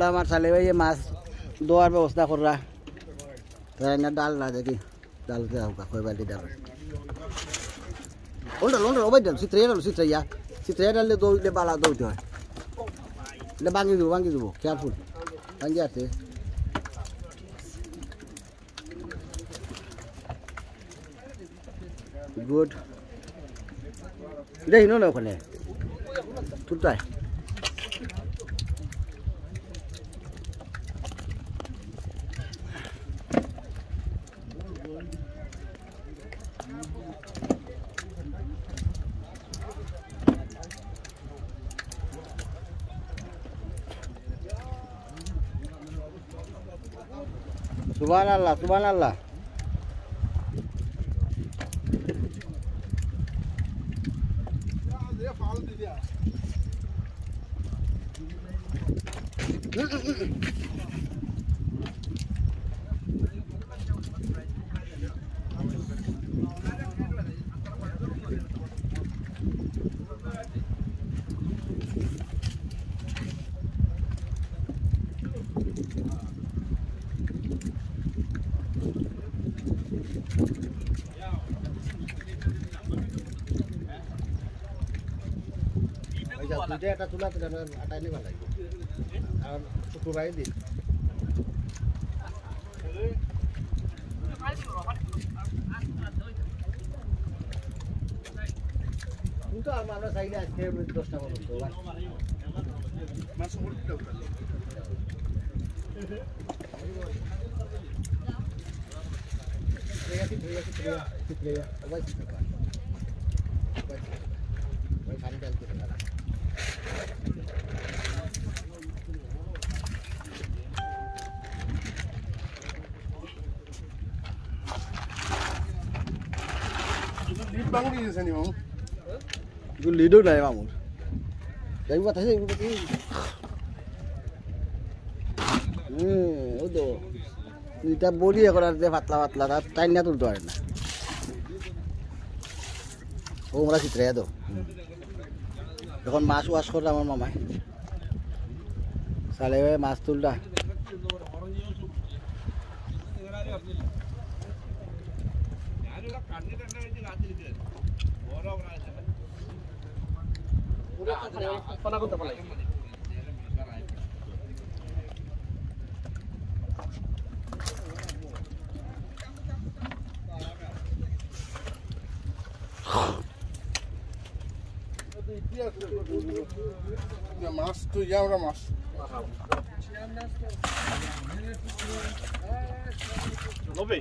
আমার সালে ভাই মাছ দোয়ার ব্যবস্থা করা তাই না ডাল না দেখি ডাল কে হোক কই বালতি ডাল ওটা ওবাই ডাল সিত্রে ডাল দৌড়লে বালা দৌড়তে হয় এটা ভাঙি দেবো কেয়ারফুল ভাঙি আছে গুড দেখি না ওখানে তুলতায় Subhanallah, subhanallah. এটা তুলা আটা নিবা লাগবে আর শুকুরাই দিন কিন্তু আমরা চাইলে আজকে 10টা পর্যন্ত মাছ করতে হবে লিডো নাই মামুর যাই কথা আছে এগুলো কি ও তো এটা বডি করার যে পাতলা পাতলা তার টাইম না তুলতে পারে না ও আমরা চিত্রে দাও যখন মাছ ওয়াশ করে আমার মামায় সালে মাছ তুলটা মাছ তো যাওয়া মাছ নবে